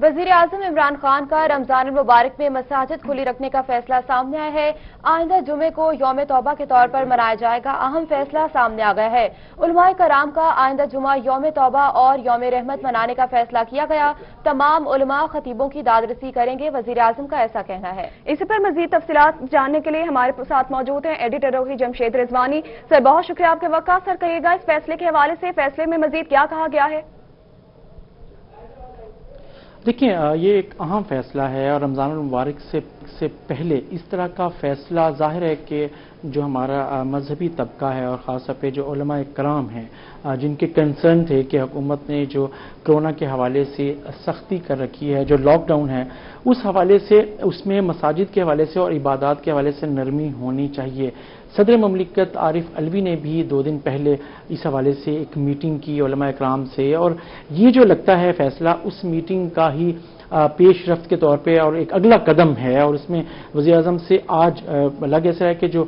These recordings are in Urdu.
وزیر اعظم عمران خان کا رمضان المبارک میں مساجد کھلی رکھنے کا فیصلہ سامنے آیا ہے۔ آئندہ جمعے کو یوم توبہ کے طور پر منایا جائے گا۔ اہم فیصلہ سامنے آ گیا ہے۔ علماء کرام کا آئندہ جمعہ یوم توبہ اور یوم رحمت منانے کا فیصلہ کیا گیا۔ تمام علماء خطیبوں کی دادرسی کریں گے، وزیر اعظم کا ایسا کہنا ہے۔ اسی پر مزید تفصیلات جاننے کے لیے ہمارے ساتھ موجود ہیں ایڈیٹر روحی جمشید رضوانی۔ سر، بہت شکریہ آپ کے وقت کا۔ سر، کہیے گا اس فیصلے کے حوالے سے فیصلے میں مزید کیا کہا گیا ہے؟ دیکھیں، یہ ایک اہم فیصلہ ہے اور رمضان المبارک سے پہلے اس طرح کا فیصلہ ظاہر ہے کہ جو ہمارا مذہبی طبقہ ہے اور خاص طور پہ جو علماء کرام ہیں جن کے کنسرن تھے کہ حکومت نے جو کرونا کے حوالے سے سختی کر رکھی ہے، جو لاک ڈاؤن ہے، اس حوالے سے اس میں مساجد کے حوالے سے اور عبادات کے حوالے سے نرمی ہونی چاہیے۔ صدر مملکت عارف علوی نے بھی 2 دن پہلے اس حوالے سے ایک میٹنگ کی علماء کرام سے، اور یہ جو لگتا ہے فیصلہ اس میٹنگ کا ہی پیش رفت کے طور پہ اور ایک اگلا قدم ہے، اور اس میں وزیر اعظم سے آج لگ ایسا ہے کہ جو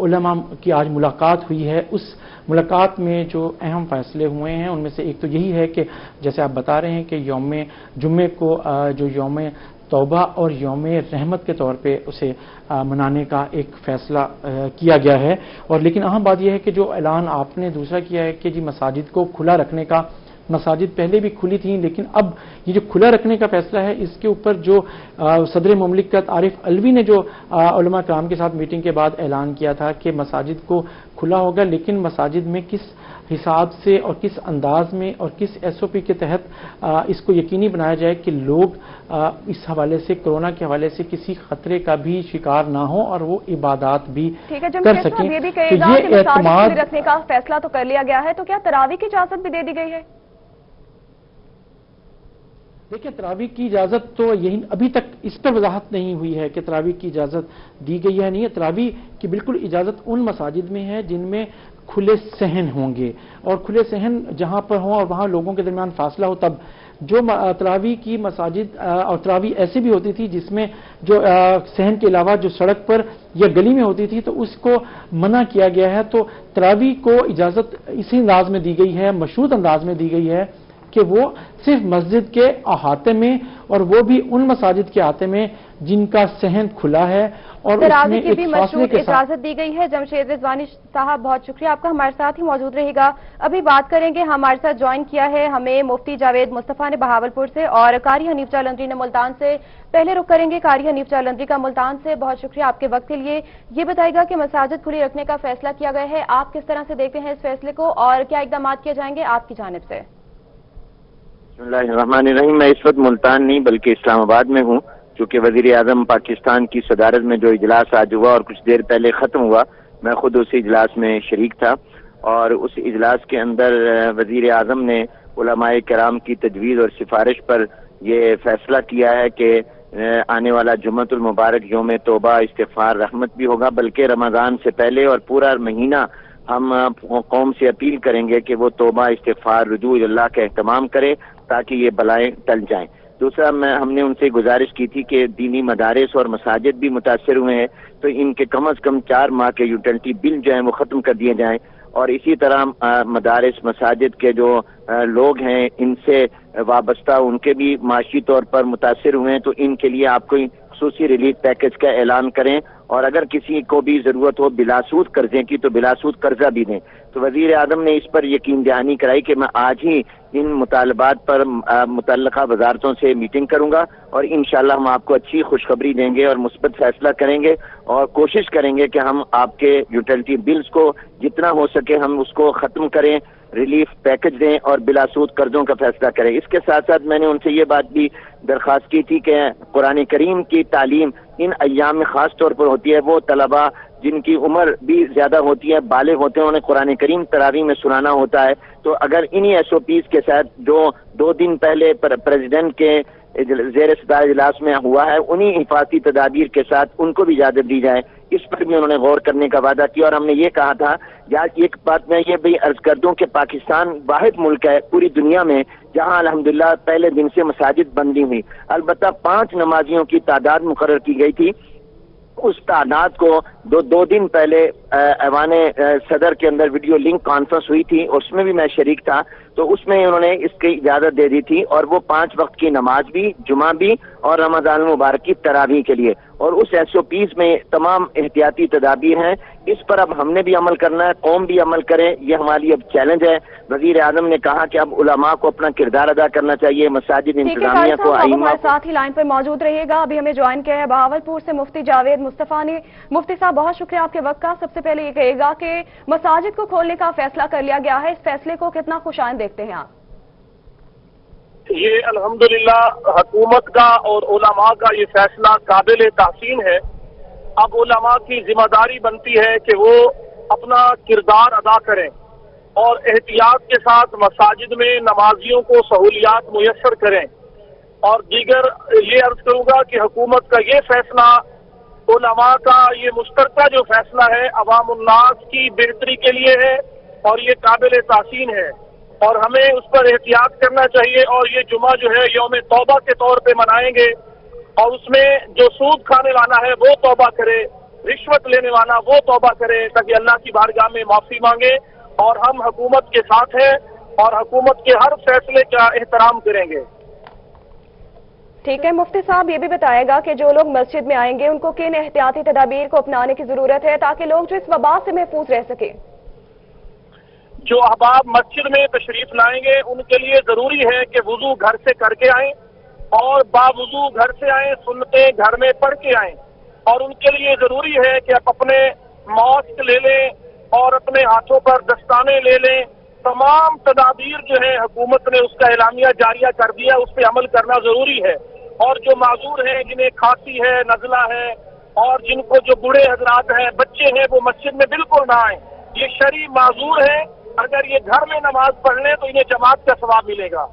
علماء کی آج ملاقات ہوئی ہے، اس ملاقات میں جو اہم فیصلے ہوئے ہیں ان میں سے ایک تو یہی ہے کہ جیسے آپ بتا رہے ہیں کہ یوم جمعے کو جو یوم توبہ اور یوم رحمت کے طور پہ اسے منانے کا ایک فیصلہ کیا گیا ہے، اور لیکن اہم بات یہ ہے کہ جو اعلان آپ نے دوسرا کیا ہے کہ جی مساجد کو کھلا رکھنے کا، مساجد پہلے بھی کھلی تھیں لیکن اب یہ جو کھلا رکھنے کا فیصلہ ہے اس کے اوپر جو صدر مملکت عارف علوی نے جو علماء کرام کے ساتھ میٹنگ کے بعد اعلان کیا تھا کہ مساجد کو کھلا ہوگا، لیکن مساجد میں کس حساب سے اور کس انداز میں اور کس ایس او پی کے تحت اس کو یقینی بنایا جائے کہ لوگ اس حوالے سے کرونا کے حوالے سے کسی خطرے کا بھی شکار نہ ہوں اور وہ عبادات بھی کر سکیں۔ یہ بھی کہے گا کہ مساجد رکھنے کا فیصلہ تو کر لیا گیا ہے، تو کیا تراویح کی اجازت بھی دے دی گئی ہے؟ دیکھیں، تراویح کی اجازت تو یہی ابھی تک اس پر وضاحت نہیں ہوئی ہے کہ تراویح کی اجازت دی گئی ہے نہیں ہے۔ تراویح کی بالکل اجازت ان مساجد میں ہے جن میں کھلے صحن ہوں گے، اور کھلے صحن جہاں پر ہوں اور وہاں لوگوں کے درمیان فاصلہ ہو تب۔ جو تراویح کی مساجد اور تراویح ایسی بھی ہوتی تھی جس میں جو صحن کے علاوہ جو سڑک پر یا گلی میں ہوتی تھی تو اس کو منع کیا گیا ہے۔ تو تراویح کو اجازت اسی انداز میں دی گئی ہے، مشروط انداز میں دی گئی ہے کہ وہ صرف مسجد کے احاطے میں، اور وہ بھی ان مساجد کے احاطے میں جن کا صحن کھلا ہے اور اس میں ایک فاصلے کے ساتھ اجازت دی گئی ہے۔ جمشید رضوانی صاحب، بہت شکریہ آپ کا، ہمارے ساتھ ہی موجود رہے گا۔ ابھی بات کریں گے، ہمارے ساتھ جوائن کیا ہے ہمیں مفتی جاوید مصطفیٰ نے بہاولپور سے اور قاری حنیف چالندری نے ملتان سے۔ پہلے رخ کریں گے قاری حنیف چالندری کا ملتان سے۔ بہت شکریہ آپ کے وقت کے لیے۔ یہ بتائے گا کہ مساجد کھلی رکھنے کا فیصلہ کیا گیا ہے، آپ کس طرح سے دیکھتے ہیں اس فیصلے کو اور کیا اقدامات کیے جائیں گے آپ کی جانب سے؟ بسم اللہ الرحمن الرحیم۔ میں اس وقت ملتان نہیں بلکہ اسلام آباد میں ہوں، چونکہ وزیر اعظم پاکستان کی صدارت میں جو اجلاس آج ہوا اور کچھ دیر پہلے ختم ہوا، میں خود اسی اجلاس میں شریک تھا، اور اس اجلاس کے اندر وزیر اعظم نے علماء کرام کی تجویز اور سفارش پر یہ فیصلہ کیا ہے کہ آنے والا جمعۃ المبارک یوم توبہ استغفار رحمت بھی ہوگا، بلکہ رمضان سے پہلے اور پورا مہینہ ہم قوم سے اپیل کریں گے کہ وہ توبہ استغفار رجوع اللہ کا اہتمام کرے تاکہ یہ بلائیں ٹل جائیں۔ دوسرا، ہم نے ان سے گزارش کی تھی کہ دینی مدارس اور مساجد بھی متاثر ہوئے ہیں تو ان کے کم از کم 4 ماہ کے یوٹیلٹی بل جو ہیں وہ ختم کر دیے جائیں، اور اسی طرح مدارس مساجد کے جو لوگ ہیں ان سے وابستہ ان کے بھی معاشی طور پر متاثر ہوئے ہیں، تو ان کے لیے آپ کوئی خصوصی ریلیف پیکج کا اعلان کریں، اور اگر کسی کو بھی ضرورت ہو بلا سود قرضے کی تو بلا سود قرضہ بھی دیں۔ تو وزیر اعظم نے اس پر یقین دہانی کرائی کہ میں آج ہی ان مطالبات پر متعلقہ وزارتوں سے میٹنگ کروں گا، اور انشاءاللہ ہم آپ کو اچھی خوشخبری دیں گے اور مثبت فیصلہ کریں گے، اور کوشش کریں گے کہ ہم آپ کے یوٹیلٹی بلز کو جتنا ہو سکے ہم اس کو ختم کریں، ریلیف پیکج دیں اور بلا سود قرضوں کا فیصلہ کریں۔ اس کے ساتھ ساتھ میں نے ان سے یہ بات بھی درخواست کی تھی کہ قرآن کریم کی تعلیم ان ایام میں خاص طور پر ہوتی ہے، وہ طلباء جن کی عمر بھی زیادہ ہوتی ہے، بالغ ہوتے ہیں، انہیں قرآن کریم تراویح میں سنانا ہوتا ہے، تو اگر انہی ایس او پیز کے ساتھ جو 2 دن پہلے پریزیڈنٹ کے زیر صدر اجلاس میں ہوا ہے انہی حفاظتی تدابیر کے ساتھ ان کو بھی اجازت دی جائے، اس پر بھی انہوں نے غور کرنے کا وعدہ کیا۔ اور ہم نے یہ کہا تھا، یا ایک بات میں یہ بھی عرض کر دوں کہ پاکستان واحد ملک ہے پوری دنیا میں جہاں الحمدللہ پہلے دن سے مساجد بند نہیں ہوئی، البتہ 5 نمازیوں کی تعداد مقرر کی گئی تھی اس تعداد کو دو دن پہلے ایوان صدر کے اندر ویڈیو لنک کانفرنس ہوئی تھی، اور اس میں بھی میں شریک تھا، تو اس میں انہوں نے اس کی اجازت دے دی تھی، اور وہ 5 وقت کی نماز بھی، جمعہ بھی، اور رمضان المبارک کی تراویح کے لیے، اور اس SOPs میں تمام احتیاطی تدابیر ہیں۔ اس پر اب ہم نے بھی عمل کرنا ہے، قوم بھی عمل کرے، یہ ہماری اب چیلنج ہے۔ وزیر اعظم نے کہا کہ اب علماء کو اپنا کردار ادا کرنا چاہیے، مساجد انتظامیہ کو، آپ ائمہ ہمارے کو۔ ساتھ ہی لائن پر موجود رہیے گا۔ ابھی ہمیں جوائن کیا ہے بہاولپور سے مفتی جاوید مصطفیٰ نے۔ مفتی صاحب بہت شکریہ آپ کے وقت کا۔ سب سے پہلے یہ کہے گا کہ مساجد کو کھولنے کا فیصلہ کر لیا گیا ہے، اس فیصلے کو کتنا خوشائند دیکھتے ہیں آپ؟ یہ الحمدللہ حکومت کا اور علماء کا یہ فیصلہ قابل تحسین ہے۔ اب علماء کی ذمہ داری بنتی ہے کہ وہ اپنا کردار ادا کریں اور احتیاط کے ساتھ مساجد میں نمازیوں کو سہولیات میسر کریں، اور دیگر یہ عرض کروں گا کہ حکومت کا یہ فیصلہ، علماء کا یہ مشترکہ جو فیصلہ ہے، عوام الناس کی بہتری کے لیے ہے، اور یہ قابل تحسین ہے، اور ہمیں اس پر احتیاط کرنا چاہیے۔ اور یہ جمعہ جو ہے یوم توبہ کے طور پہ منائیں گے، اور اس میں جو سود کھانے والا ہے وہ توبہ کرے، رشوت لینے والا وہ توبہ کرے، تاکہ اللہ کی بارگاہ میں معافی مانگے، اور ہم حکومت کے ساتھ ہیں اور حکومت کے ہر فیصلے کا احترام کریں گے۔ ٹھیک ہے مفتی صاحب، یہ بھی بتائے گا کہ جو لوگ مسجد میں آئیں گے ان کو کن احتیاطی تدابیر کو اپنانے کی ضرورت ہے تاکہ لوگ جو اس وبا سے محفوظ رہ سکیں؟ جو احباب مسجد میں تشریف لائیں گے ان کے لیے ضروری ہے کہ وضو گھر سے کر کے آئیں، اور باوضو گھر سے آئیں، سنتیں گھر میں پڑھ کے آئیں، اور ان کے لیے ضروری ہے کہ آپ اپنے ماسک لے لیں اور اپنے ہاتھوں پر دستانے لے لیں۔ تمام تدابیر جو ہے حکومت نے اس کا اعلامیہ جاریہ کر دیا، اس پہ عمل کرنا ضروری ہے۔ اور جو معذور ہیں، جنہیں کھانسی ہے، نزلہ ہے، اور جن کو جو بوڑھے حضرات ہیں، بچے ہیں، وہ مسجد میں بالکل نہ آئیں۔ یہ شرعی معذور ہیں، اگر یہ گھر میں نماز پڑھ لیں تو انہیں جماعت کا ثواب ملے گا۔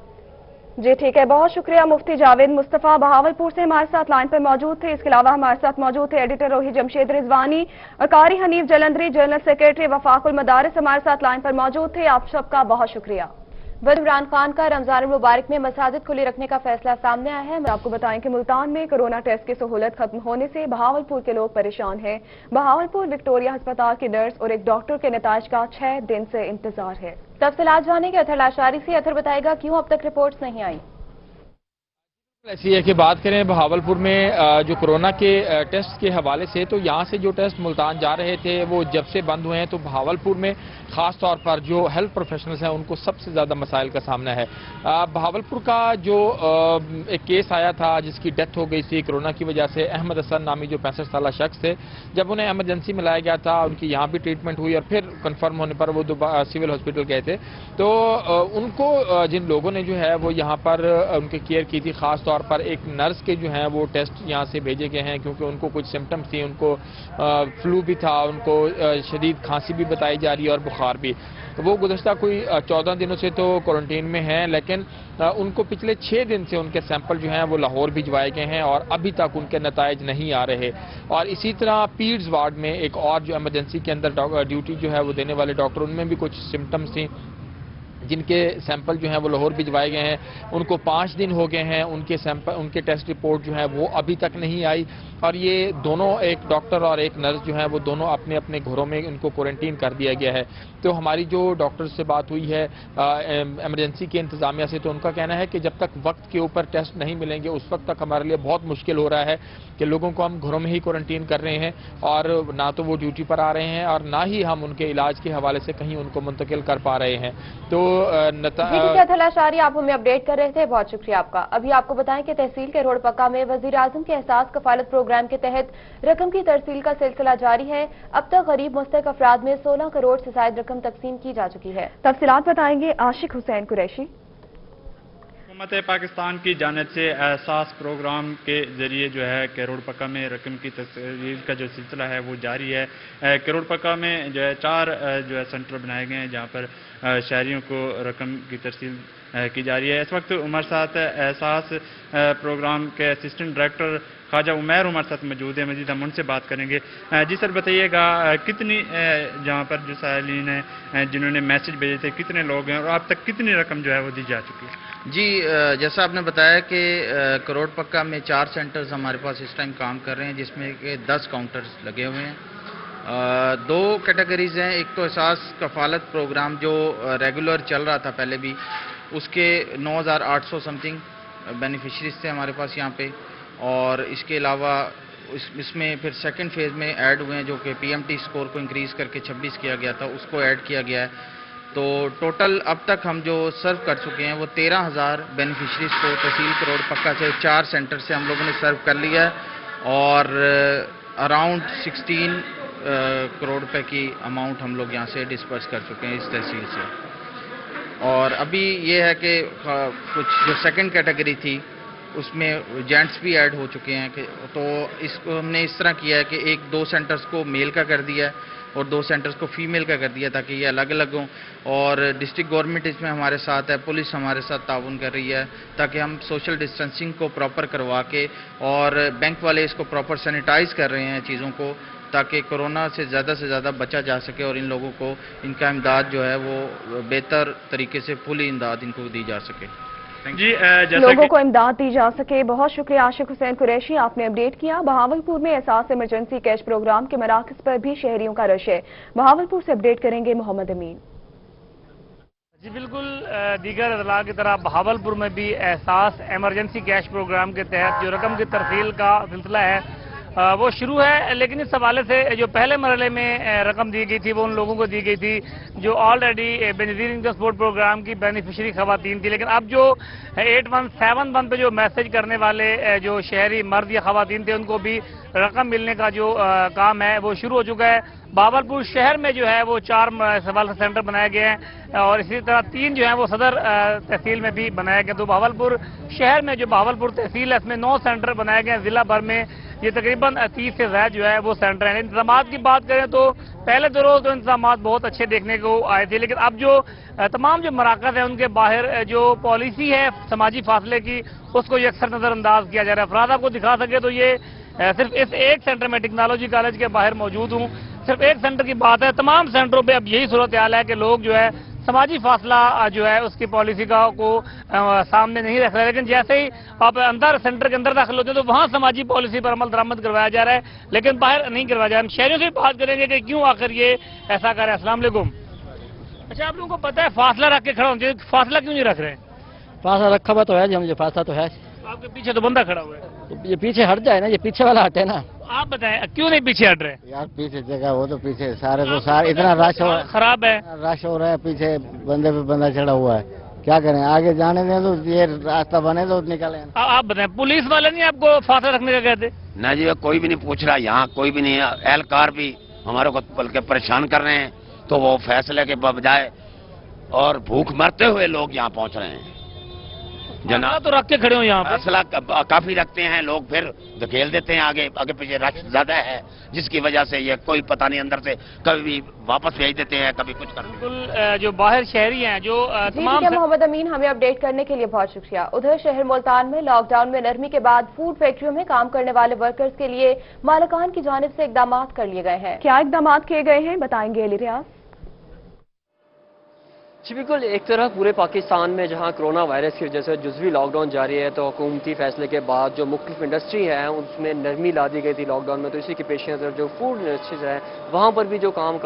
جی ٹھیک ہے، بہت شکریہ مفتی جاوید مصطفیٰ بہاولپور سے ہمارے ساتھ لائن پر موجود تھے۔ اس کے علاوہ ہمارے ساتھ موجود تھے ایڈیٹر روحی جمشید رضوانی، قاری حنیف جلندری، جنرل سیکریٹری وفاق المدارس ہمارے ساتھ لائن پر موجود تھے۔ آپ سب کا بہت شکریہ۔ وزیر عمران خان کا رمضان المبارک میں مساجد کھلی رکھنے کا فیصلہ سامنے آیا ہے۔ میں آپ کو بتائیں کہ ملتان میں کورونا ٹیسٹ کی سہولت ختم ہونے سے بہاولپور کے لوگ پریشان ہیں۔ بہاولپور وکٹوریہ ہسپتال کی نرس اور ایک ڈاکٹر کے نتائج کا 6 دن سے انتظار ہے۔ تفصیلات جانیں گے اطہر لاشاری سے۔ اطہر بتائے گا کیوں اب تک رپورٹس نہیں آئی؟ ایسی ہے کہ بات کریں بہاولپور میں جو کورونا کے ٹیسٹ کے حوالے سے، تو یہاں سے جو ٹیسٹ ملتان جا رہے تھے وہ جب سے بند ہوئے ہیں، تو بہاولپور میں خاص طور پر جو ہیلتھ پروفیشنلز ہیں ان کو سب سے زیادہ مسائل کا سامنا ہے۔ بہاولپور کا جو ایک کیس آیا تھا جس کی ڈیتھ ہو گئی تھی کورونا کی وجہ سے، احمد حسن نامی جو 65 سالہ شخص تھے، جب انہیں ایمرجنسی میں لایا گیا تھا، ان کی یہاں بھی ٹریٹمنٹ ہوئی اور پھر کنفرم ہونے پر وہ سول ہاسپٹل گئے تھے، تو ان کو جن لوگوں نے جو ہے وہ یہاں پر ان کی کیئر کی تھی، خاص طور پر ایک نرس کے جو ہیں وہ ٹیسٹ یہاں سے بھیجے گئے ہیں، کیونکہ ان کو کچھ سمٹمز تھی، ان کو فلو بھی تھا، ان کو شدید کھانسی بھی بتائی جا رہی ہے اور بخار بھی۔ وہ گزشتہ کوئی 14 دنوں سے تو کوارنٹین میں ہیں، لیکن ان کو پچھلے 6 دن سے ان کے سیمپل جو ہیں وہ لاہور بھجوائے گئے ہیں اور ابھی تک ان کے نتائج نہیں آ رہے۔ اور اسی طرح پیڈز وارڈ میں ایک اور جو ایمرجنسی کے اندر ڈیوٹی جو ہے وہ دینے والے ڈاکٹر، ان میں بھی کچھ سمٹمز تھیں جن کے سیمپل جو ہیں وہ لاہور بھجوائے گئے ہیں۔ ان کو 5 دن ہو گئے ہیں، ان کے ٹیسٹ رپورٹ جو ہے وہ ابھی تک نہیں آئی، اور یہ دونوں، ایک ڈاکٹر اور ایک نرس جو ہیں وہ دونوں اپنے اپنے گھروں میں ان کو کوارنٹین کر دیا گیا ہے۔ تو ہماری جو ڈاکٹر سے بات ہوئی ہے ایمرجنسی کے انتظامیہ سے، تو ان کا کہنا ہے کہ جب تک وقت کے اوپر ٹیسٹ نہیں ملیں گے اس وقت تک ہمارے لیے بہت مشکل ہو رہا ہے کہ لوگوں کو ہم گھروں میں ہی کوارنٹین کر رہے ہیں، اور نہ تو وہ ڈیوٹی پر آ رہے ہیں اور نہ ہی ہم ان کے علاج کے حوالے سے کہیں ان کو منتقل کر پا رہے ہیں۔ تو اطہر لاشاری آپ ہمیں اپڈیٹ کر رہے تھے، بہت شکریہ آپ کا۔ ابھی آپ کو بتائیں کہ تحصیل کے روڑ پکا میں وزیر اعظم کے احساس کفالت پروگرام کے تحت رقم کی ترسیل کا سلسلہ جاری ہے۔ اب تک غریب مستحق افراد میں 16 کروڑ سے زائد رقم تقسیم کی جا چکی ہے۔ تفصیلات بتائیں گے عاشق حسین قریشی۔ حکومت پاکستان کی جانب سے احساس پروگرام کے ذریعے جو ہے کروڑ پکا میں رقم کی ترسیل کا جو سلسلہ ہے وہ جاری ہے۔ کروڑ پکا میں جو ہے 4 جو ہے سینٹر بنائے گئے ہیں جہاں پر شہریوں کو رقم کی ترسیل کی جا رہی ہے۔ اس وقت عمر ساتھ احساس پروگرام کے اسسٹنٹ ڈائریکٹر خواجہ عمیر ہمارے ساتھ موجود ہے، مزید ہم ان سے بات کریں گے۔ جی سر بتائیے گا کتنی جہاں پر جو سائلین ہیں جنہوں نے میسج بھیجے تھے کتنے لوگ ہیں اور اب تک کتنی رقم جو ہے وہ دی جا چکی ہے؟ جی جیسا آپ نے بتایا کہ کروڑ پکا میں 4 سینٹرز ہمارے پاس اس ٹائم کام کر رہے ہیں، جس میں کہ 10 کاؤنٹرز لگے ہوئے ہیں۔ 2 کیٹیگریز ہیں، ایک تو احساس کفالت پروگرام جو ریگولر چل رہا تھا پہلے بھی، اس کے 9800 سم تھنگ بینیفیشریز تھے ہمارے پاس یہاں پہ، اور اس کے علاوہ اس میں پھر سیکنڈ فیز میں ایڈ ہوئے ہیں جو کہ پی ایم ٹی اسکور کو انکریز کر کے 26 کیا گیا تھا، اس کو ایڈ کیا گیا ہے۔ تو ٹوٹل اب تک ہم جو سرو کر چکے ہیں وہ 13,000 بینیفیشریز کو تحصیل کروڑ پکا سے 4 سینٹر سے ہم لوگوں نے سرو کر لیا ہے، اور اراؤنڈ 16 کروڑ روپے کی اماؤنٹ ہم لوگ یہاں سے ڈسپرس کر چکے ہیں اس تحصیل سے۔ اور ابھی یہ ہے کہ کچھ جو سیکنڈ کیٹیگری تھی اس میں جینٹس بھی ایڈ ہو چکے ہیں، تو اس کو ہم نے اس طرح کیا ہے کہ 2 سینٹرز کو میل کا کر دیا ہے اور 2 سینٹرز کو فیمیل کا کر دیا تاکہ یہ الگ الگ ہوں، اور ڈسٹرکٹ گورنمنٹ اس میں ہمارے ساتھ ہے، پولیس ہمارے ساتھ تعاون کر رہی ہے تاکہ ہم سوشل ڈسٹینسنگ کو پراپر کروا کے، اور بینک والے اس کو پراپر سینیٹائز کر رہے ہیں چیزوں کو، تاکہ کرونا سے زیادہ بچا جا سکے اور ان لوگوں کو ان کا امداد جو ہے وہ بہتر طریقے سے پھلی امداد ان کو دی جا سکے۔ جی لوگوں کو امداد دی جا سکے۔ بہت شکریہ عاشق حسین قریشی، آپ نے اپڈیٹ کیا۔ بہاولپور میں احساس ایمرجنسی کیش پروگرام کے مراکز پر بھی شہریوں کا رش ہے۔ بہاولپور سے اپڈیٹ کریں گے محمد امین۔ جی بالکل، دیگر اضلاع کی طرح بہاولپور میں بھی احساس ایمرجنسی کیش پروگرام کے تحت جو رقم کی ترسیل کا سلسلہ ہے وہ شروع ہے، لیکن اس حوالے سے جو پہلے مرحلے میں رقم دی گئی تھی وہ ان لوگوں کو دی گئی تھی جو already Benazir income support programme کی بینیفیشری خواتین تھی، لیکن اب جو 8171 پہ جو میسج کرنے والے جو شہری مرد یا خواتین تھے ان کو بھی رقم ملنے کا جو کام ہے وہ شروع ہو چکا ہے۔ بہاولپور شہر میں جو ہے وہ 4 سوال سینٹر بنائے گئے ہیں، اور اسی طرح 3 جو ہیں وہ صدر تحصیل میں بھی بنائے گئے۔ تو بہاولپور شہر میں جو بہاولپور تحصیل ہے اس میں 9 سینٹر بنائے گئے ہیں، ضلع بھر میں یہ تقریباً 30 سے زائد جو ہے وہ سینٹر ہیں۔ انتظامات کی بات کریں تو پہلے دو روز تو انتظامات بہت اچھے دیکھنے کو آئے تھے، لیکن اب جو تمام جو مراکز ہیں ان کے باہر جو پالیسی ہے سماجی فاصلے کی اس کو یکسر نظر انداز کیا جا رہا ہے۔ افراد آپ کو دکھا سکے تو یہ صرف اس ایک سینٹر میں ٹیکنالوجی کالج کے باہر موجود ہوں، صرف ایک سینٹر کی بات ہے، تمام سینٹروں پہ اب یہی صورتحال ہے کہ لوگ جو ہے سماجی فاصلہ جو ہے اس کی پالیسی کو سامنے نہیں رکھ رہے، لیکن جیسے ہی آپ اندر سینٹر کے اندر داخل ہوتے ہیں تو وہاں سماجی پالیسی پر عمل درآمد کروایا جا رہا ہے، لیکن باہر نہیں کروایا جا رہا ہے۔ ہم شہریوں سے بات کریں گے کہ کیوں آخر یہ ایسا کر رہے ہیں۔ السلام علیکم۔ اچھا، آپ لوگوں کو پتہ ہے فاصلہ رکھ کے کھڑا ہونا چاہیے، فاصلہ کیوں نہیں رکھ رہے ہیں؟ فاصلہ رکھا ہوا تو ہے جی، ہم فاصلہ تو ہے۔ آپ کے پیچھے تو بندہ کھڑا ہوا ہے، یہ پیچھے ہٹ جائے نا، یہ پیچھے والا ہٹے نا۔ آپ بتائیں کیوں نہیں پیچھے ہٹ رہے؟ یار پیچھے جگہ وہ تو پیچھے سارے اتنا رش ہو خراب ہے، رش ہو رہا ہے، پیچھے بندے پہ بندہ چڑھا ہوا ہے، کیا کریں؟ آگے جانے دیں تو یہ راستہ بنے تو نکلیں۔ آپ بتائیں پولیس والے نہیں آپ کو فاصلہ رکھنے کا کہتے؟ نہ جی، کوئی بھی نہیں پوچھ رہا، یہاں کوئی بھی نہیں، اہلکار بھی ہمارے کو بلکہ پریشان کر رہے ہیں، تو وہ فیصلے کے بجائے اور بھوک مرتے ہوئے لوگ یہاں پہنچ رہے ہیں۔ جناب تو رکھ کے کھڑے ہو یہاں پہ، فیصلہ کافی رکھتے ہیں لوگ، پھر دھکیل دیتے ہیں آگے پیچھے، رش زیادہ ہے جس کی وجہ سے یہ کوئی پتہ نہیں، اندر سے کبھی بھی واپس بھیج دیتے ہیں، کبھی کچھ کرتے ہیں۔ بالکل جو باہر شہری ہیں جو تمام محمد امین، ہمیں اپڈیٹ کرنے کے لیے بہت شکریہ۔ ادھر شہر ملتان میں لاک ڈاؤن میں نرمی کے بعد فوڈ فیکٹریوں میں کام کرنے والے ورکرز کے لیے مالکان کی جانب سے اقدامات کر لیے گئے ہیں۔ کیا اقدامات کیے گئے ہیں بتائیں گے علی ریاض۔ جی بالکل، ایک طرح پورے پاکستان میں جہاں کرونا وائرس کی وجہ سے جزوی لاک ڈاؤن جاری ہے، تو حکومتی فیصلے کے بعد جو مختلف انڈسٹری ہیں اس میں نرمی لا دی گئی تھی لاک ڈاؤن میں، تو اسی کے پیش نظر جو فوڈ انڈسٹریز ہیں وہاں پر بھی جو کام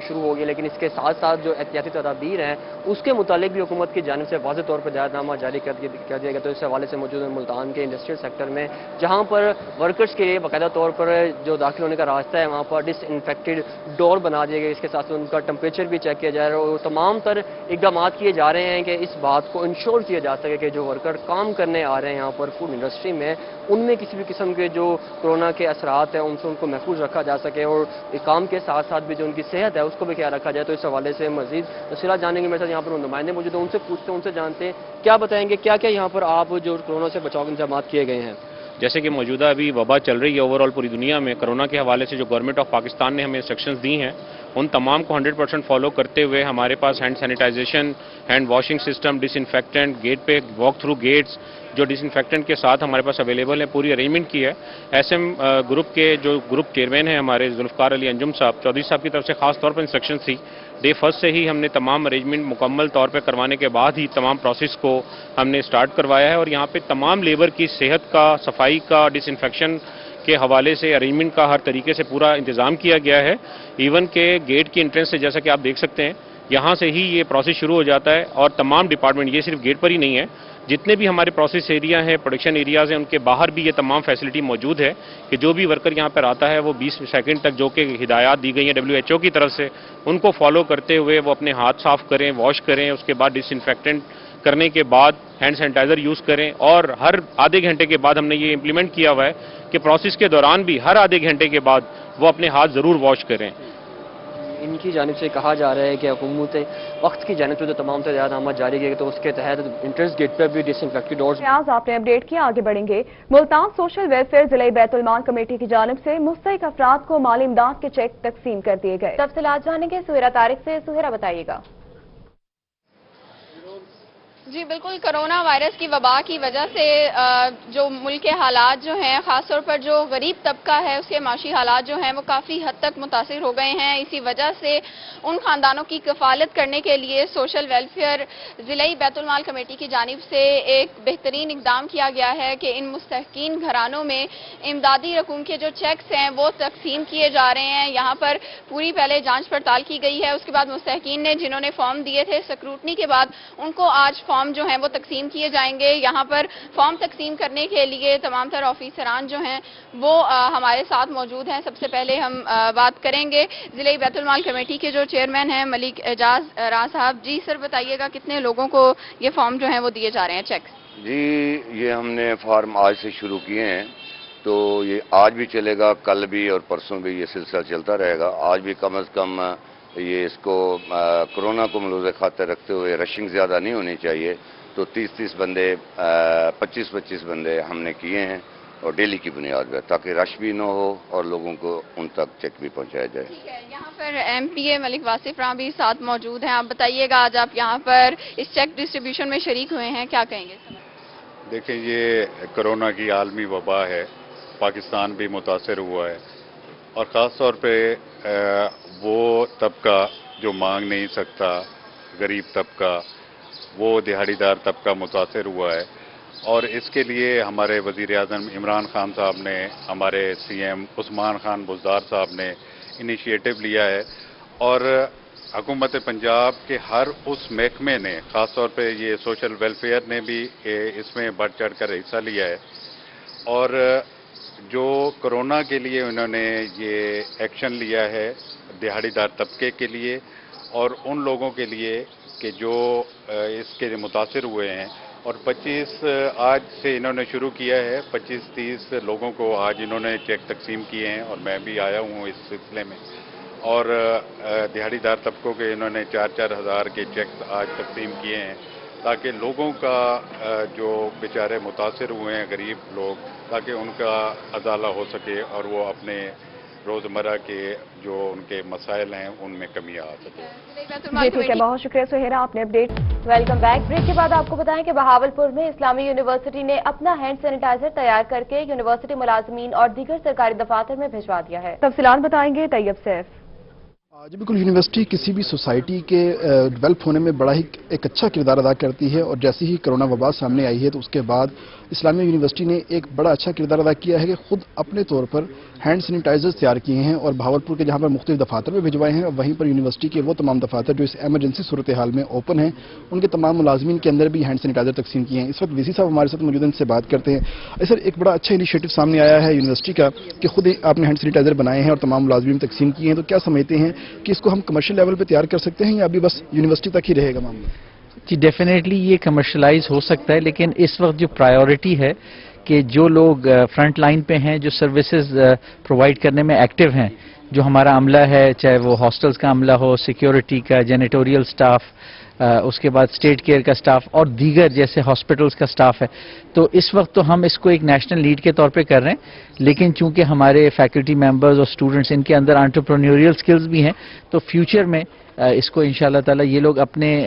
شروع ہو گیا، لیکن اس کے ساتھ ساتھ جو احتیاطی تدابیر ہیں اس کے متعلق بھی حکومت کی جانب سے واضح طور پر ہدایت نامہ جاری کر دیا گیا۔ تو اس حوالے سے موجود ملتان کے انڈسٹریل سیکٹر میں جہاں پر ورکرز کے لیے باقاعدہ طور پر جو داخل ہونے کا راستہ ہے وہاں پر ڈس انفیکٹڈ ڈور بنا دیے گئے، اس کے ساتھ ان کا ٹمپریچر بھی چیک کیا جا رہا ہے، اور تمام تر اقدامات کیے جا رہے ہیں کہ اس بات کو انشور کیا جا سکے کہ جو ورکر کام کرنے آ رہے ہیں یہاں پر فوڈ انڈسٹری میں، ان میں کسی بھی قسم کے جو کورونا کے اثرات ہیں ان سے ان کو محفوظ رکھا جا سکے، اور کام کے ساتھ ساتھ بھی جو ان کی صحت ہے اس کو بھی خیال رکھا جائے۔ تو اس حوالے سے مزید تفصیلات جاننے کے میرے ساتھ یہاں پر نمائندے موجود ہیں، ان سے پوچھتے ہیں، ان سے جانتے ہیں کیا بتائیں گے کیا کیا یہاں پر آپ جو کورونا سے بچاؤ کے انتظامات کیے گئے ہیں۔ جیسے کہ موجودہ ابھی وبا چل رہی ہے اوور آل پوری دنیا میں، کرونا کے حوالے سے جو گورنمنٹ آف پاکستان نے ہمیں انسٹرکشنز دی ہیں ان تمام کو 100% فالو کرتے ہوئے ہمارے پاس hand sanitization, hand washing system, disinfectant, gate پہ واک تھرو گیٹس، جو ڈس انفیکٹنٹ کے ساتھ ہمارے پاس اویلیبل ہے پوری ارینجمنٹ کی ہے. ایس ایم گروپ کے جو گروپ چیئرمین ہیں ہمارے ذوالفقار علی انجم صاحب چودھری صاحب کی طرف سے خاص طور پر انسٹرکشن تھی. ڈے فرسٹ سے ہی ہم نے تمام ارینجمنٹ مکمل طور پہ کروانے کے بعد ہی تمام پروسیس کو ہم نے سٹارٹ کروایا ہے, اور یہاں پہ تمام لیبر کی صحت کا, صفائی کا, ڈس انفیکشن کے حوالے سے ارینجمنٹ کا ہر طریقے سے پورا انتظام کیا گیا ہے. ایون کہ گیٹ کی انٹرنس سے جیسا کہ آپ دیکھ سکتے ہیں یہاں سے ہی یہ پروسیس شروع ہو جاتا ہے, اور تمام ڈپارٹمنٹ, یہ صرف گیٹ پر ہی نہیں ہے, جتنے بھی ہمارے پروسیس ایریا ہیں, پروڈکشن ایریاز ہیں, ان کے باہر بھی یہ تمام فیسلٹی موجود ہے کہ جو بھی ورکر یہاں پر آتا ہے وہ 20 سیکنڈ تک جو کہ ہدایات دی گئی ہیں WHO کی طرف سے ان کو فالو کرتے ہوئے وہ اپنے ہاتھ صاف کریں, واش کریں, اس کے بعد ڈس انفیکٹنٹ کرنے کے بعد ہینڈ سینیٹائزر یوز کریں, اور ہر آدھے گھنٹے کے بعد ہم نے یہ امپلیمنٹ کیا ہوا ہے کہ پروسیس کے دوران بھی ہر آدھے گھنٹے کے بعد وہ اپنے ہاتھ ضرور واش کریں. ان کی جانب سے کہا جا رہا ہے کہ حکومت وقت کی جانب سے جو تمام اقدامات جاری کیے گئے تو اس کے تحت انٹرنس گیٹ پر بھی ڈس انفیکٹنٹ ڈورز. آپ نے اپڈیٹ کیا, آگے بڑھیں گے. ملتان سوشل ویلفیئر ضلعی بیت المال کمیٹی کی جانب سے مستحق افراد کو مالی امداد کے چیک تقسیم کر دیے گئے. تفصیلات جانیں گے سہیرا طارق سے. سہیرا بتائیے گا. جی بالکل, کرونا وائرس کی وبا کی وجہ سے جو ملک کے حالات جو ہیں, خاص طور پر جو غریب طبقہ ہے اس کے معاشی حالات جو ہیں وہ کافی حد تک متاثر ہو گئے ہیں. اسی وجہ سے ان خاندانوں کی کفالت کرنے کے لیے سوشل ویلفیئر ضلعی بیت المال کمیٹی کی جانب سے ایک بہترین اقدام کیا گیا ہے کہ ان مستحقین گھرانوں میں امدادی رقم کے جو چیکس ہیں وہ تقسیم کیے جا رہے ہیں. یہاں پر پوری پہلے جانچ پڑتال کی گئی ہے, اس کے بعد مستحقین نے جنہوں نے فارم دیے تھے سکروٹنی کے بعد ان کو آج فارم جو ہیں وہ تقسیم کیے جائیں گے. یہاں پر فارم تقسیم کرنے کے لیے تمام تر آفیسران جو ہیں وہ ہمارے ساتھ موجود ہیں. سب سے پہلے ہم بات کریں گے ضلعی بیت المال کمیٹی کے جو چیئرمین ہیں ملک اعجاز راز صاحب. جی سر بتائیے گا کتنے لوگوں کو یہ فارم جو ہیں وہ دیے جا رہے ہیں چیکس؟ جی یہ ہم نے فارم آج سے شروع کیے ہیں, تو یہ آج بھی چلے گا, کل بھی اور پرسوں بھی یہ سلسلہ چلتا رہے گا. آج بھی کم از کم یہ اس کو کرونا کو ملحوظ خاطر رکھتے ہوئے رشنگ زیادہ نہیں ہونی چاہیے, تو 30 بندے 25 بندے ہم نے کیے ہیں, اور ڈیلی کی بنیاد پہ, تاکہ رش بھی نہ ہو اور لوگوں کو ان تک چیک بھی پہنچایا جائے. یہاں پر MPA ملک واصف راں بھی ساتھ موجود ہیں. آپ بتائیے گا آج آپ یہاں پر اس چیک ڈسٹریبیوشن میں شریک ہوئے ہیں, کیا کہیں گے؟ دیکھیں یہ کرونا کی عالمی وبا ہے, پاکستان بھی متاثر ہوا ہے, اور خاص طور پہ وہ طبقہ جو مانگ نہیں سکتا, غریب طبقہ, وہ دہاڑی دار طبقہ متاثر ہوا ہے. اور اس کے لیے ہمارے وزیر اعظم عمران خان صاحب نے, ہمارے CM عثمان خان بزدار صاحب نے انیشیٹو لیا ہے, اور حکومت پنجاب کے ہر اس محکمے نے, خاص طور پہ یہ سوشل ویلفیئر نے بھی اس میں بڑھ چڑھ کر حصہ لیا ہے. اور جو کرونا کے لیے انہوں نے یہ ایکشن لیا ہے دہاڑی دار طبقے کے لیے اور ان لوگوں کے لیے کہ جو اس کے متاثر ہوئے ہیں, اور 25 آج سے انہوں نے شروع کیا ہے. 25-30 لوگوں کو آج انہوں نے چیک تقسیم کیے ہیں, اور میں بھی آیا ہوں اس سلسلے میں. اور دہاڑی دار طبقوں کے انہوں نے 4-4 ہزار کے چیکس آج تقسیم کیے ہیں, تاکہ لوگوں کا جو بیچارے متاثر ہوئے ہیں غریب لوگ, تاکہ ان کا ازالہ ہو سکے اور وہ اپنے روزمرہ کے جو ان کے مسائل ہیں ان میں کمی آ سکے. جی ٹھیک ہے, بہت شکریہ سہیرا, آپ نے اپڈیٹ. Welcome back. بریک کے بعد آپ کو بتائیں کہ بہاولپور میں اسلامی یونیورسٹی نے اپنا ہینڈ سینیٹائزر تیار کر کے یونیورسٹی ملازمین اور دیگر سرکاری دفاتر میں بھجوا دیا ہے. تفصیلات بتائیں گے طیب سیف. جی بالکل, یونیورسٹی کسی بھی سوسائٹی کے ڈیولپ ہونے میں بڑا ہی ایک اچھا کردار ادا کرتی ہے, اور جیسے ہی کرونا وبا سامنے آئی ہے تو اس کے بعد اسلامیہ یونیورسٹی نے ایک بڑا اچھا کردار ادا کیا ہے کہ خود اپنے طور پر ہینڈ سینیٹائزرز تیار کیے ہیں اور بہاولپور کے جہاں پر مختلف دفاتر میں بھجوائے ہیں, اور وہیں پر یونیورسٹی کے وہ تمام دفاتر جو اس ایمرجنسی صورتحال میں اوپن ہیں ان کے تمام ملازمین کے اندر بھی ہینڈ سینیٹائزر تقسیم کیے ہیں. اس وقت وی سی صاحب ہمارے ساتھ موجود ہیں, ان سے بات کرتے ہیں. سر, ایک بڑا اچھا انیشیٹو سامنے آیا ہے یونیورسٹی کا کہ خود آپ نے ہینڈ سینیٹائزر بنائے ہیں اور تمام ملازمین تقسیم کیے ہیں, تو کیا سمجھتے ہیں کہ اس کو ہم کمرشل لیول پہ تیار کر سکتے ہیں یا ابھی بس یونیورسٹی تک ہی رہے گا معاملہ؟ جی ڈیفینیٹلی یہ کمرشلائز ہو سکتا ہے, لیکن اس وقت جو پرائیورٹی ہے کہ جو لوگ فرنٹ لائن پہ ہیں, جو سروسز پرووائڈ کرنے میں ایکٹیو ہیں, جو ہمارا عملہ ہے, چاہے وہ ہاسٹلز کا عملہ ہو, سیکیورٹی کا, جینیٹوریل سٹاف, اس کے بعد اسٹیٹ کیئر کا سٹاف اور دیگر جیسے ہاسپٹلز کا سٹاف ہے, تو اس وقت تو ہم اس کو ایک نیشنل لیڈ کے طور پہ کر رہے ہیں, لیکن چونکہ ہمارے فیکلٹی ممبرز اور اسٹوڈنٹس ان کے اندر انٹرپرینیوریل سکلز بھی ہیں, تو فیوچر میں اس کو انشاءاللہ تعالی یہ لوگ اپنے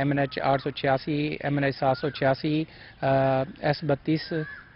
MNH 886, MNH 786, S32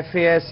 FAS,